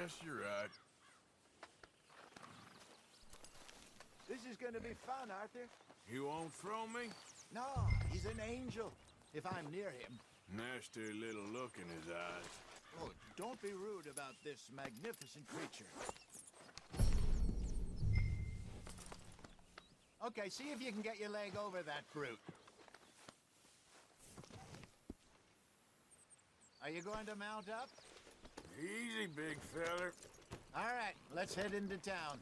Guess you're right. This is gonna be fun, Arthur. You won't throw me? No, he's an angel, if I'm near him. Nasty little look in his eyes. Oh, don't be rude about this magnificent creature. Okay, see if you can get your leg over that brute. Are you going to mount up? Easy, big feller. All right, let's head into town.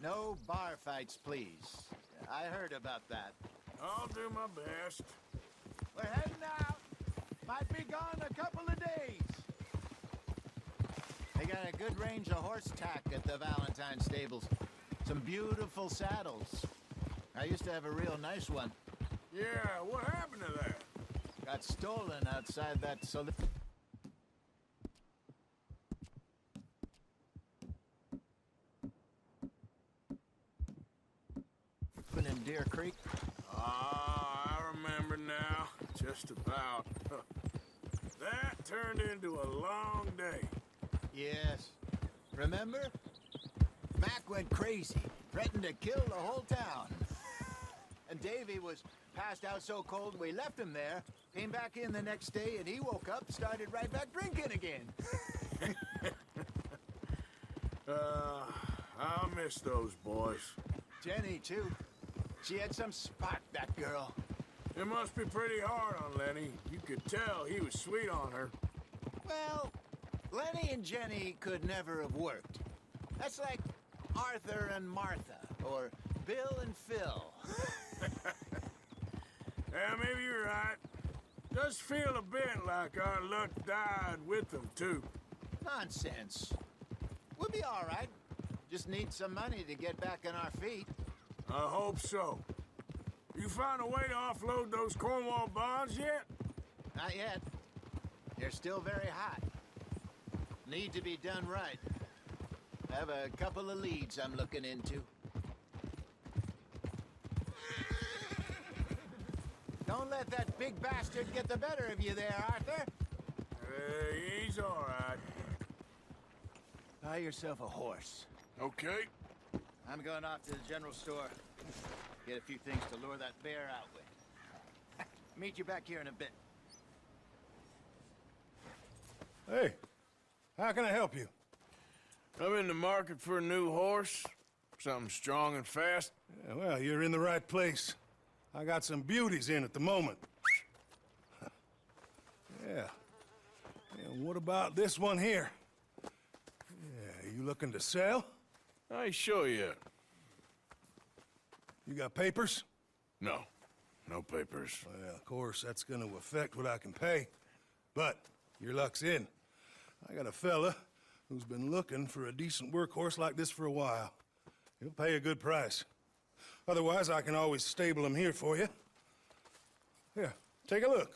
No bar fights, please. I heard about that. I'll do my best. We're heading out. Might be gone a couple of days. They got a good range of horse tack at the Valentine stables. Some beautiful saddles. I used to have a real nice one. Yeah, what happened to that? Got stolen outside that saloon in Deer Creek. Ah, I remember now. Just about. That turned into a long day. Yes. Remember? Mac went crazy, threatened to kill the whole town. And Davy was passed out so cold we left him there, came back in the next day, and he woke up, started right back drinking again. I'll miss those boys. Jenny, too. She had some spark, that girl. It must be pretty hard on Lenny. You could tell he was sweet on her. Well, Lenny and Jenny could never have worked. That's like Arthur and Martha, or Bill and Phil. Yeah, maybe you're right. Does feel a bit like our luck died with them, too. Nonsense. We'll be all right. Just need some money to get back on our feet. I hope so. You found a way to offload those Cornwall bonds yet? Not yet. They're still very hot. Need to be done right. I have a couple of leads I'm looking into. Don't let that big bastard get the better of you there, Arthur. He's all right. Buy yourself a horse. Okay. I'm going off to the general store. Get a few things to lure that bear out with. Meet you back here in a bit. Hey, how can I help you? I'm in the market for a new horse. Something strong and fast. Yeah, well, you're in the right place. I got some beauties in at the moment. Yeah. And what about this one here? Yeah, you looking to sell? I ain't sure yet. You got papers? No. No papers. Well, of course, that's gonna affect what I can pay. But your luck's in. I got a fella who's been looking for a decent workhorse like this for a while. He'll pay a good price. Otherwise, I can always stable him here for you. Here, take a look.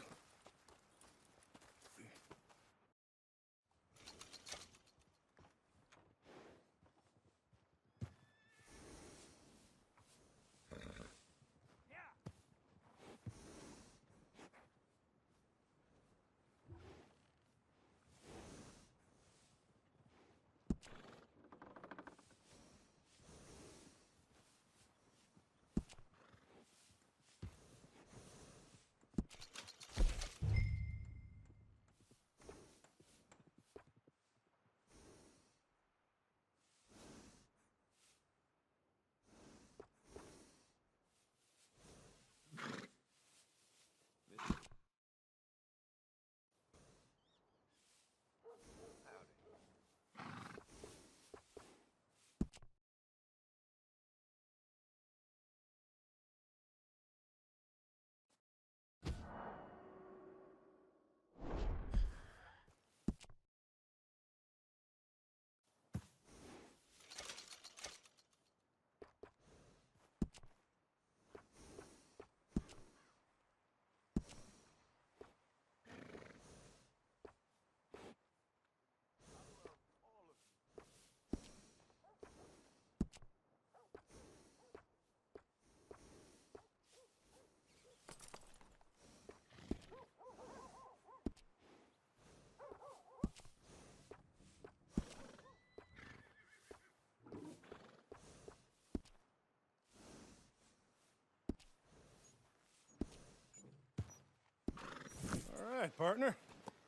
right, partner.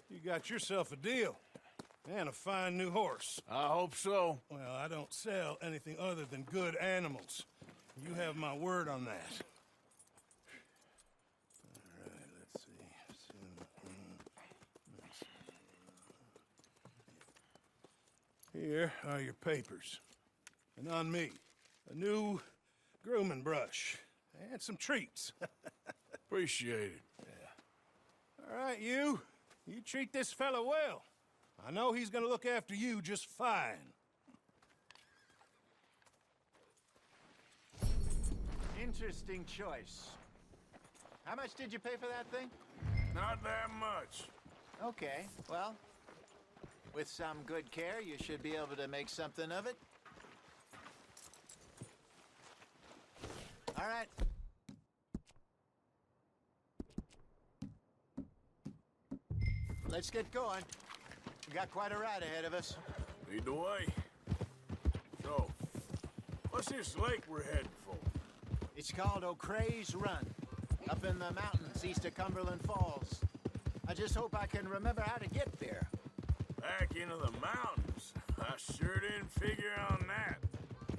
You got yourself a deal. And a fine new horse. I hope so. Well, I don't sell anything other than good animals. You have my word on that. All right, let's see. Here are your papers. And on me, a new grooming brush. And some treats. Appreciate it. All right, you. You treat this fella well. I know he's gonna look after you just fine. Interesting choice. How much did you pay for that thing? Not that much. Okay, well, with some good care, you should be able to make something of it. All right. Let's get going. We got quite a ride ahead of us. Lead the way. So, what's this lake we're heading for? It's called O'Creagh's Run, up in the mountains east of Cumberland Falls. I just hope I can remember how to get there. Back into the mountains. I sure didn't figure on that.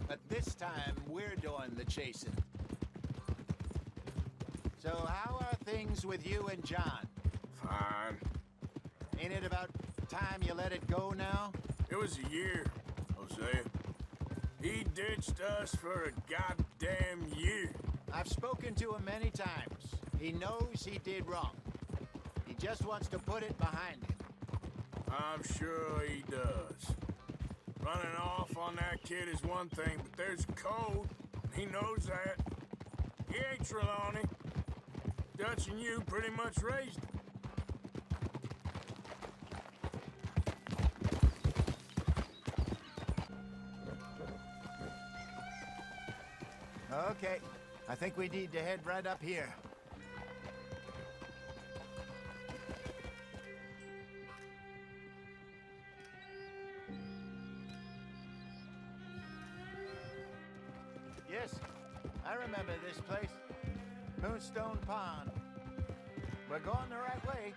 But this time, we're doing the chasing. So how are things with you and John? Fine. Ain't it about time you let it go now? It was a year, Hosea. He ditched us for a goddamn year. I've spoken to him many times. He knows he did wrong. He just wants to put it behind him. I'm sure he does. Running off on that kid is one thing, but there's a code. He knows that. He ain't Trelawney. Dutch and you pretty much raised him. Okay, I think we need to head right up here. Yes, I remember this place. Moonstone Pond. We're going the right way.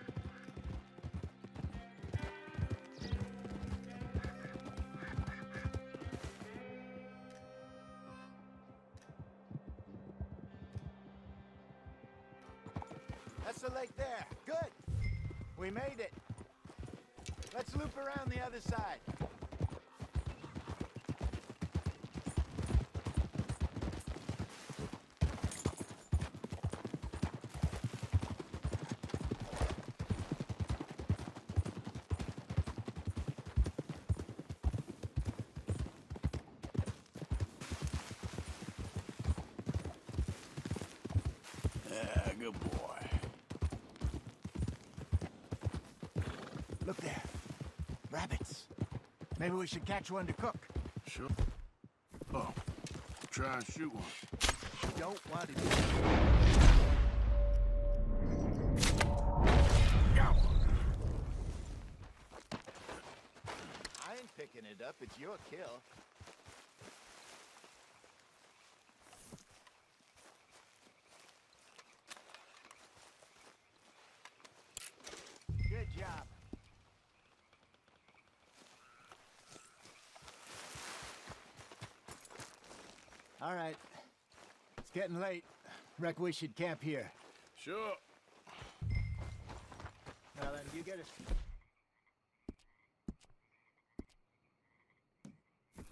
That's the lake there. Good. We made it. Let's loop around the other side. Yeah, good boy. Look there. Rabbits. Maybe we should catch one to cook. Sure. Oh, try and shoot one. Don't want to do Got one. I ain't picking it up. It's your kill. Good job. All right. It's getting late. Reckon we should camp here. Sure. Well, then, you get us.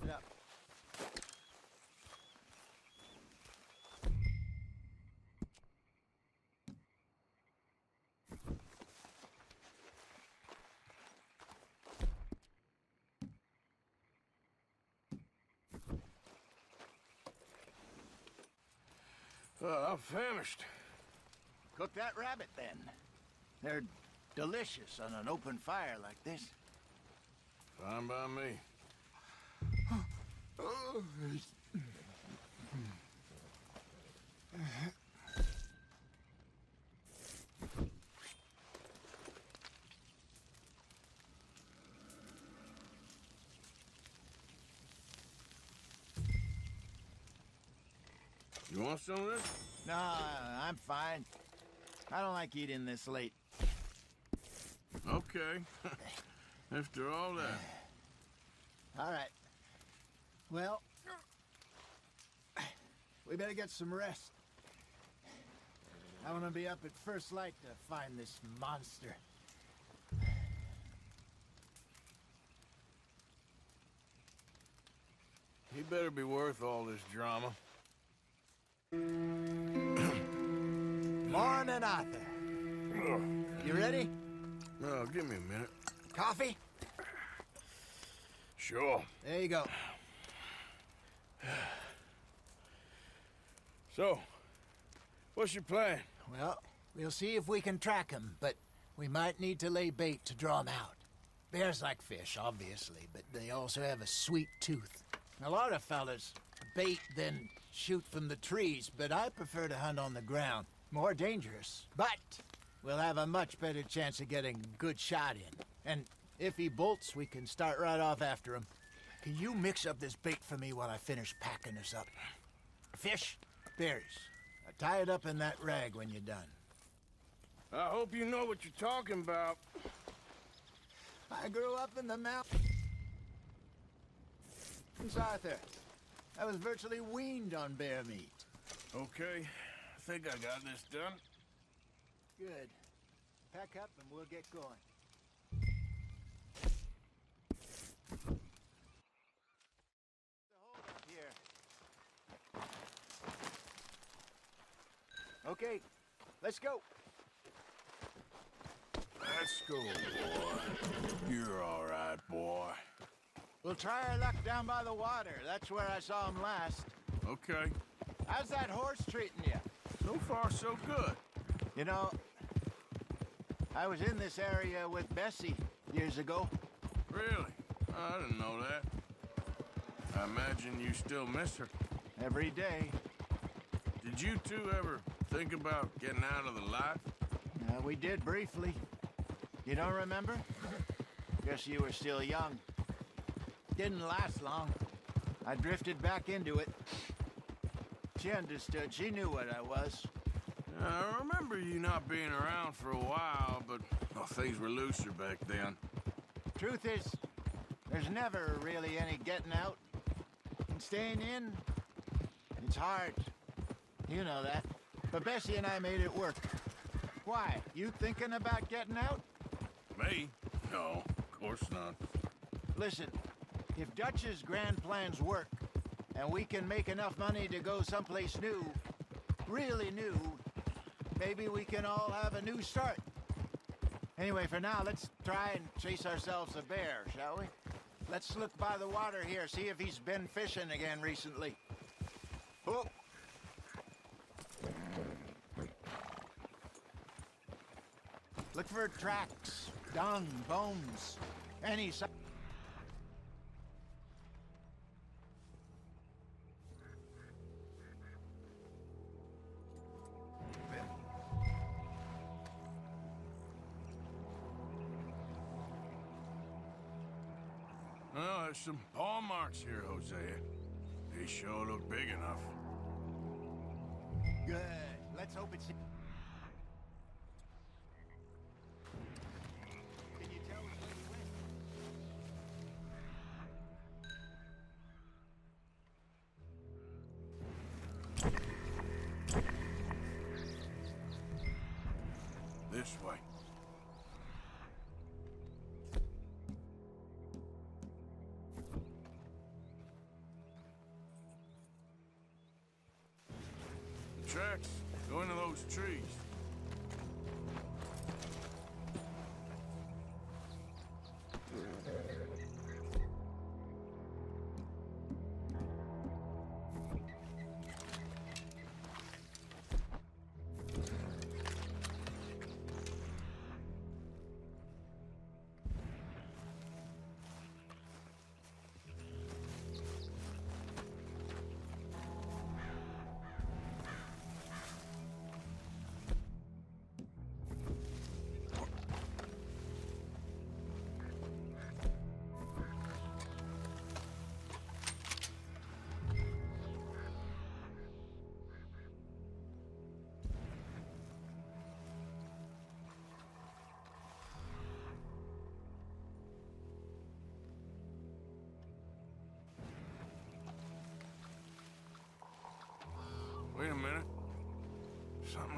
Get up. I'm famished. Cook that rabbit, then. They're delicious on an open fire like this. Fine by me. You want some of this? No, I'm fine. I don't like eating this late. Okay. After all that. All right. Well, we better get some rest. I want to be up at first light to find this monster. He better be worth all this drama. Morning, Arthur. You ready? No, give me a minute. Coffee? Sure. There you go. So, what's your plan? Well, we'll see if we can track him, but we might need to lay bait to draw him out. Bears like fish, obviously, but they also have a sweet tooth. A lot of fellas bait, then shoot from the trees, but I prefer to hunt on the ground. More dangerous, but we'll have a much better chance of getting a good shot in. And if he bolts, we can start right off after him. Can you mix up this bait for me while I finish packing this up? Fish, berries. Tie it up in that rag when you're done. I hope you know what you're talking about. I grew up in the mountains, Arthur. I was virtually weaned on bear meat. Okay, I think I got this done. Good. Pack up and we'll get going. Hold up here. Okay, let's go. Let's go, boy. You're all right, boy. We'll try our luck down by the water. That's where I saw him last. Okay. How's that horse treating you? So far, so good. You know, I was in this area with Bessie years ago. Really? I didn't know that. I imagine you still miss her. Every day. Did you two ever think about getting out of the life? We did briefly. You don't remember? Guess you were still young. Didn't last long. I drifted back into it. She understood. She knew what I was. I remember you not being around for a while, but well, things were looser back then. Truth is, there's never really any getting out. And staying in, it's hard. You know that. But Bessie and I made it work. Why? You thinking about getting out? Me? No, of course not. Listen, if Dutch's grand plans work, and we can make enough money to go someplace new, really new, maybe we can all have a new start. Anyway, for now, let's try and chase ourselves a bear, shall we? Let's look by the water here, see if he's been fishing again recently. Oh! Look for tracks, dung, bones, any sign. Well, there's some paw marks here, Hosea. They sure look big enough. Good. Let's hope it's... Can you tell us where he went? This way. The tracks go into those trees.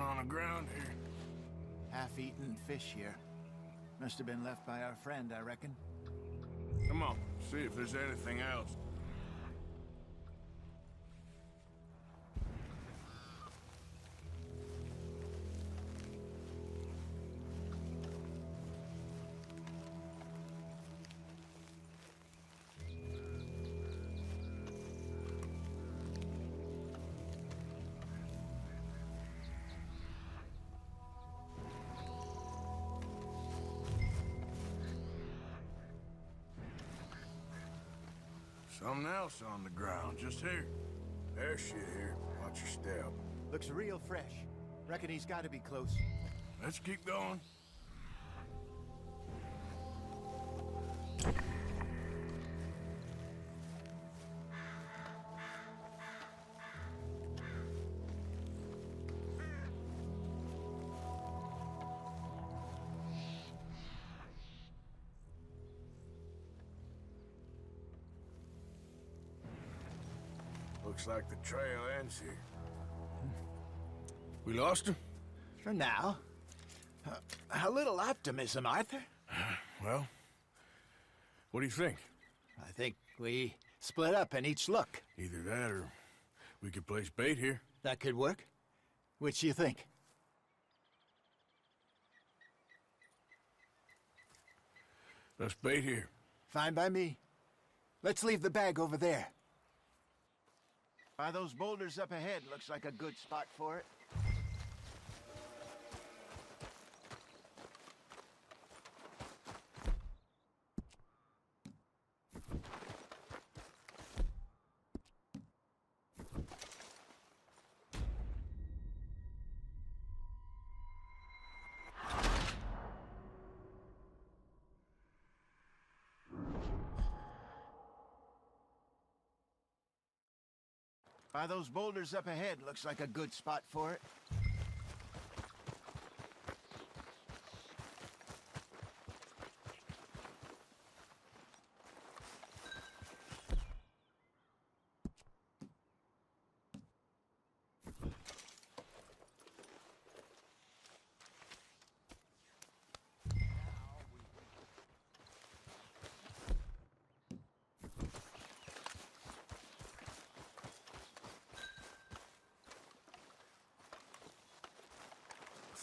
something on the ground here. Half-eaten fish here. Must have been left by our friend, I reckon. Come on, see if there's anything else. Something else on the ground, just here. There's shit here. Watch your step. Looks real fresh. Reckon he's got to be close. Let's keep going. Looks like the trail ends here. We lost him? For now. A little optimism, Arthur. Well, what do you think? I think we split up and each look. Either that or we could place bait here. That could work. Which do you think? Let's bait here. Fine by me. Let's leave the bag over there. By those boulders up ahead, looks like a good spot for it. By those boulders up ahead, looks like a good spot for it.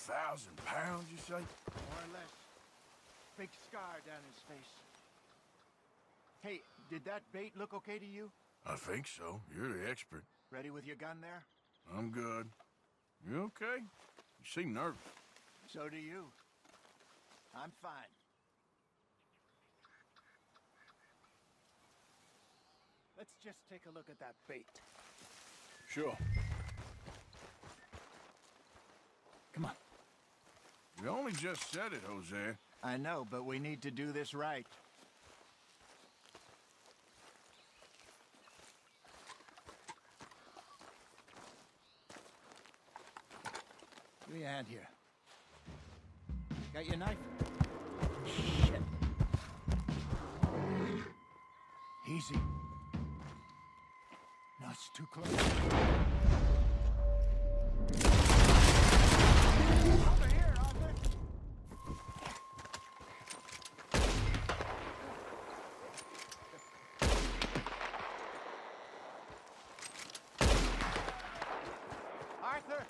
£1,000, you say? More or less. Big scar down his face. Hey, did that bait look okay to you? I think so. You're the expert. Ready with your gun there? I'm good. You okay? You seem nervous. So do you. I'm fine. Let's just take a look at that bait. Sure. Come on. You only just said it, Jose. I know, but we need to do this right. Give me a hand here. Got your knife? Shit. Easy. No, it's too close. Over here, Arthur. Arthur!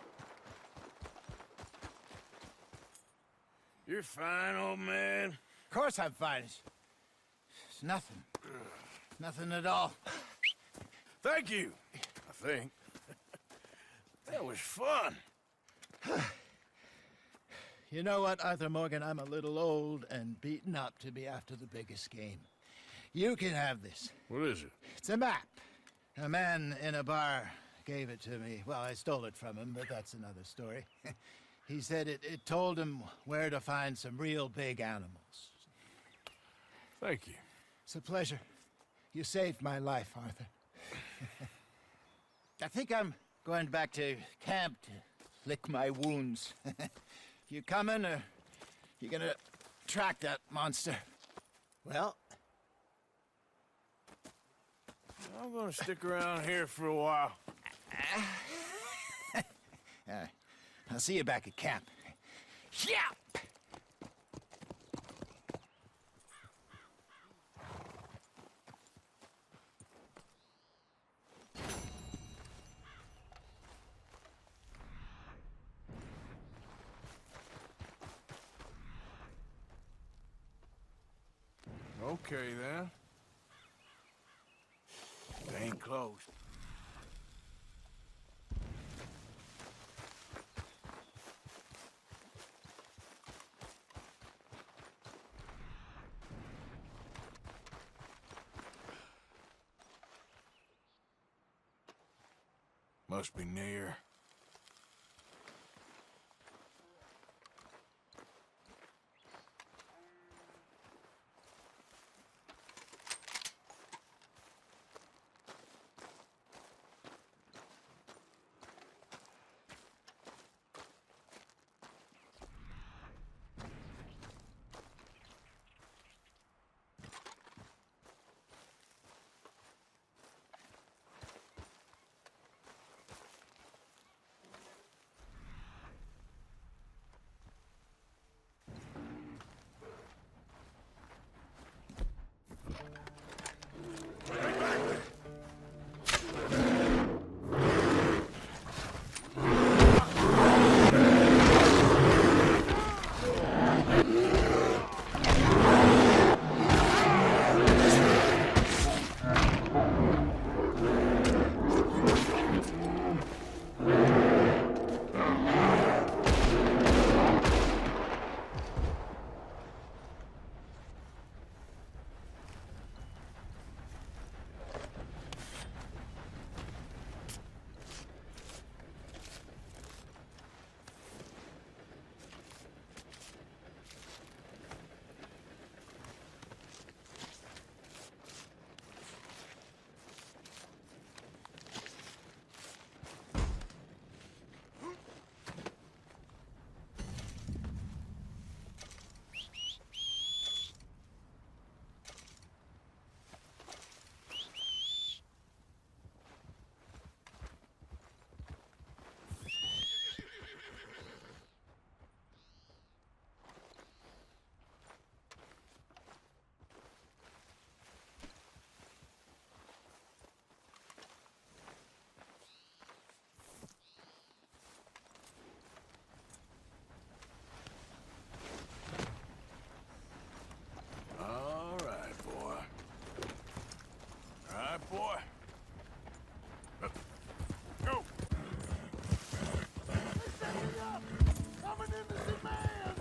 You're fine, old man. Of course I'm fine. It's nothing. Nothing at all. Thank you, I think. That was fun. You know what, Arthur Morgan? I'm a little old and beaten up to be after the biggest game. You can have this. What is it? It's a map. A man in a bar gave it to me. Well, I stole it from him, but that's another story. He said it told him where to find some real big animals. Thank you. It's a pleasure. You saved my life, Arthur. I think I'm going back to camp to lick my wounds. You coming, or you gonna track that monster? Well, I'm gonna stick around here for a while. I'll see you back at camp. Yeah! Okay, then. It ain't closed. Must be near. Boy. Go! Coming in to see man!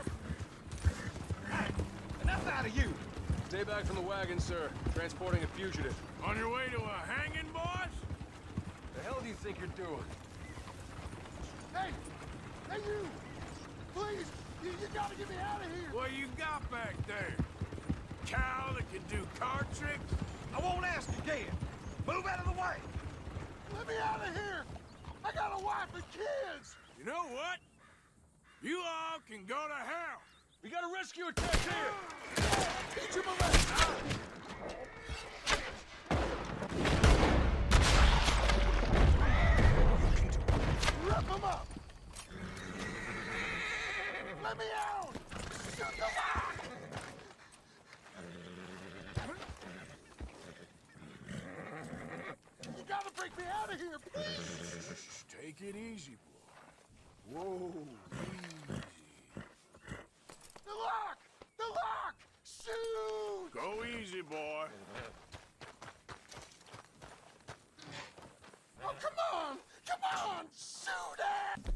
Hey, enough out of you! Stay back from the wagon, sir. Transporting a fugitive. On your way to a hanging, boss? The hell do you think you're doing? Hey! Hey, you! Please! You gotta get me out of here! What you got back there? Cow that can do card tricks? I won't ask again! Move out of the way! Let me out of here! I got a wife and kids! You know what? You all can go to hell! We got a rescue attack here! Teach him a lesson! Rip him up! Let me out! Shoot the lock! You gotta break me out of here, please! Take it easy, boy. Whoa, easy. The lock! The lock! Shoot! Go easy, boy. Oh, come on! Come on! Shoot it!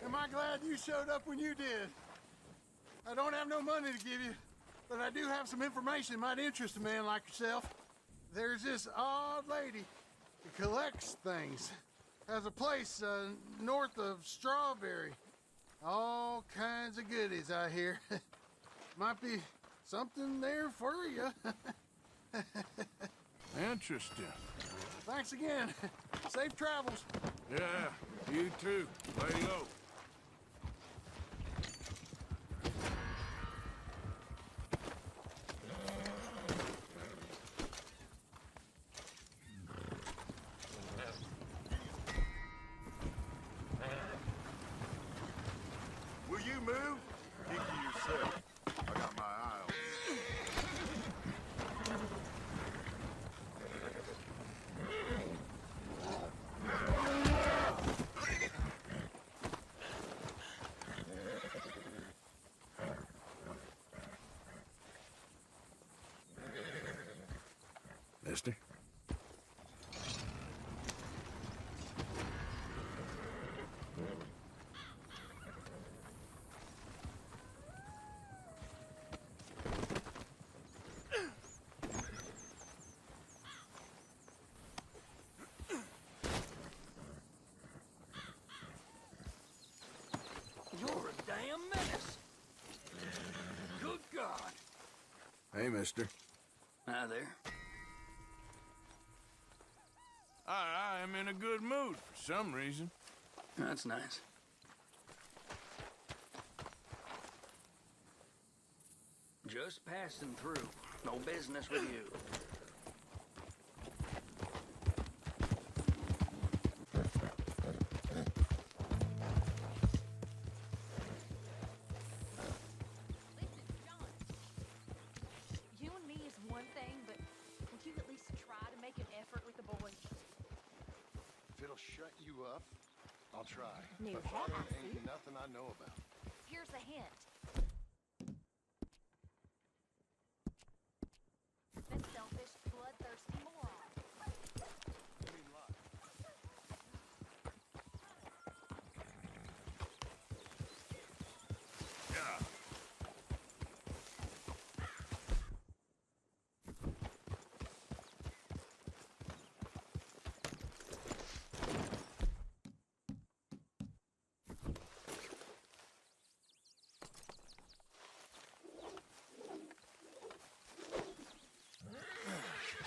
Am I glad you showed up when you did? I don't have no money to give you, but I do have some information that might interest a man like yourself. There's this odd lady who collects things. Has a place north of Strawberry. All kinds of goodies, I hear. Might be something there for you. Interesting. Thanks again. Safe travels. Yeah, you too. Lay low. mister. You're a damn menace. Good God. Hey, mister. Hi there. I am in a good mood for some reason. That's nice. Just passing through. No business with you. Listen, John. You and me is one thing, but would you at least try to make an effort with the boy? If it'll shut you up, I'll try. New But hat, modern I ain't see. nothing I know about. Here's a hint. This selfish, bloodthirsty moron. I mean, lie. Yeah.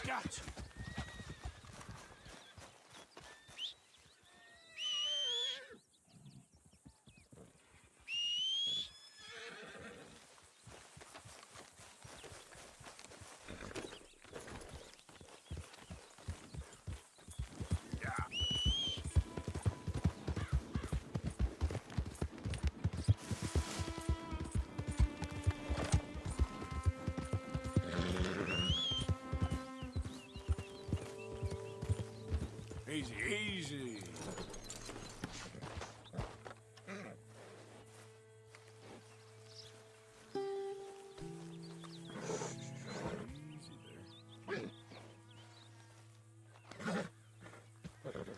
Gotcha. Easy, easy.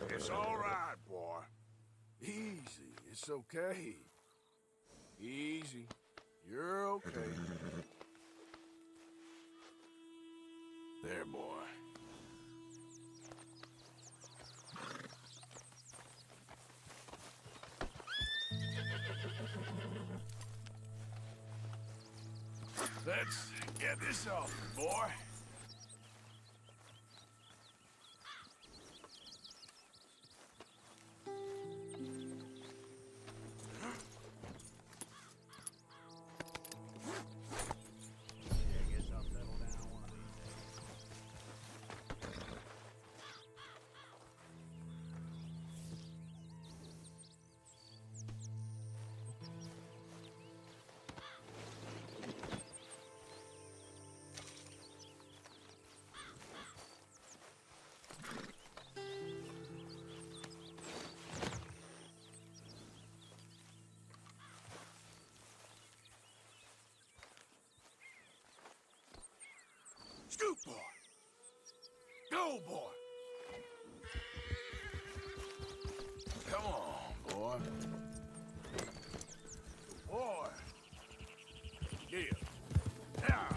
It's all right, boy. Easy. It's okay. Easy. You're okay. There, boy. Let's get this off, boy. Scoot, boy. Go, boy. Come on, boy. Boy. Yeah. Yeah.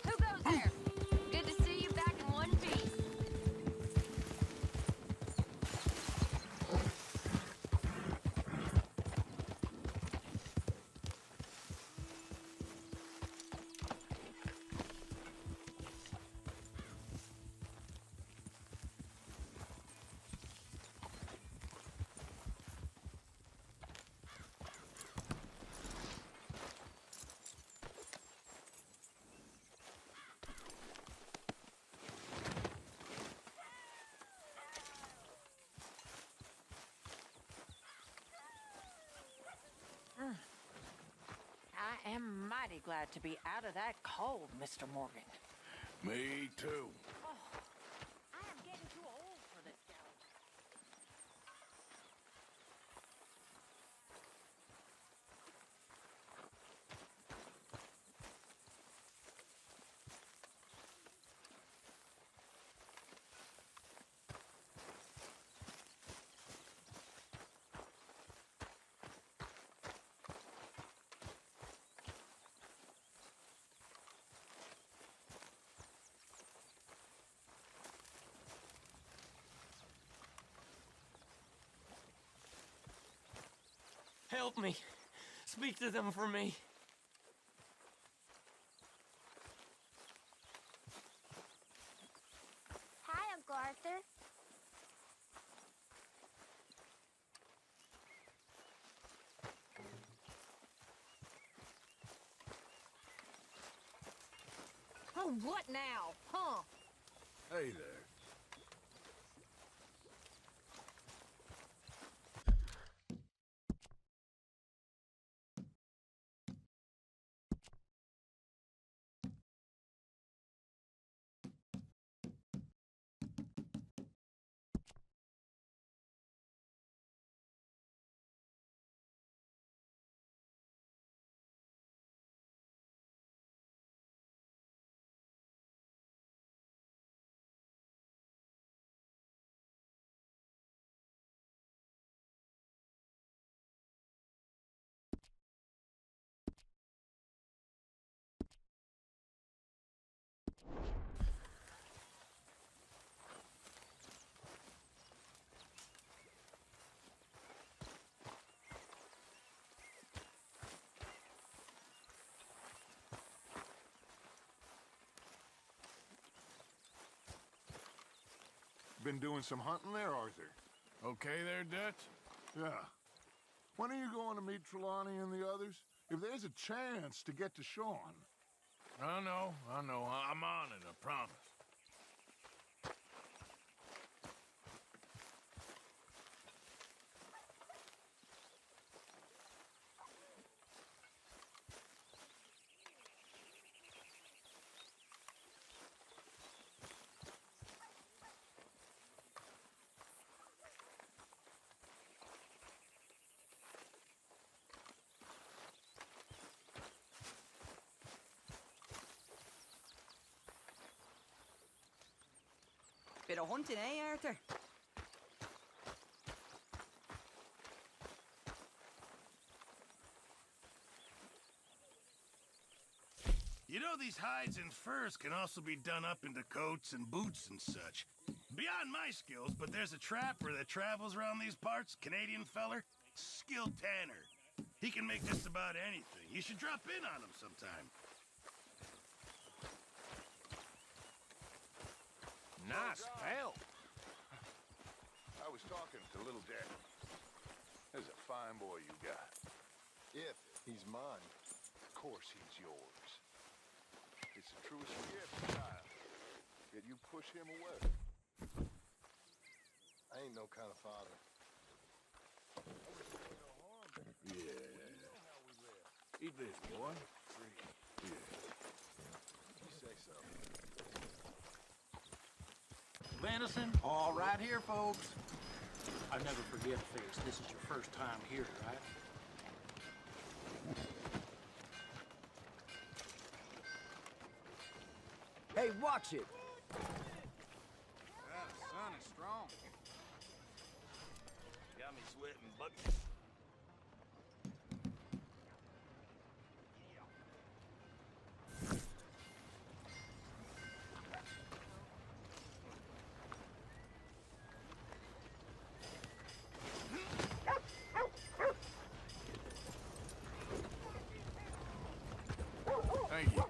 Who goes there? Good to see you back in one piece. I am mighty glad to be out of that cold, Mr. Morgan. Me too. I am getting too old for this gallery. help me. Speak to them for me. Hi, Uncle Arthur. Oh, what now? Huh? Hey there. Been doing some hunting there, Arthur? Okay there, Dutch? Yeah. When are you going to meet Trelawney and the others? If there's a chance to get to Sean. I know. I'm on it, I promise. Bit of hunting, eh, Arthur? You know, these hides and furs can also be done up into coats and boots and such. Beyond my skills, but there's a trapper that travels around these parts, Canadian feller, skilled tanner. He can make just about anything. You should drop in on him sometime. Nice pelt. I was talking to little Daddy. There's a fine boy you got. If he's mine. Of course he's yours. It's the truest gift, child. Yet you push him away. I ain't no kind of father. Yeah. Eat this, boy. Yeah. You say so. Venison, all right here, folks. I never forget, Fitz, this is your first time here, right? Hey, watch it. Yeah, the sun is strong. Got me sweating buckets. Thank you.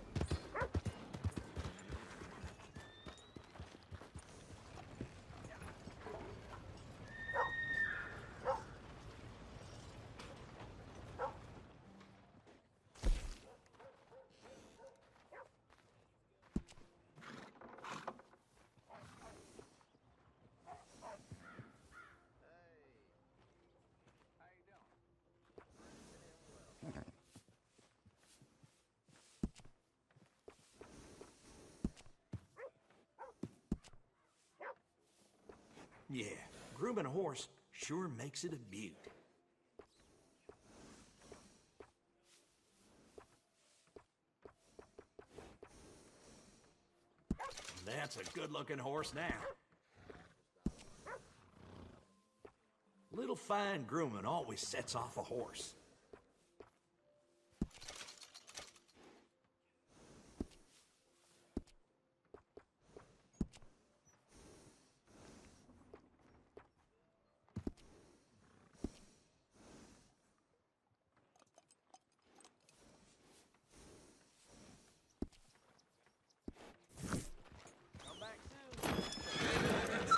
Yeah, grooming a horse sure makes it a beaut. That's a good-looking horse now. Little fine grooming always sets off a horse.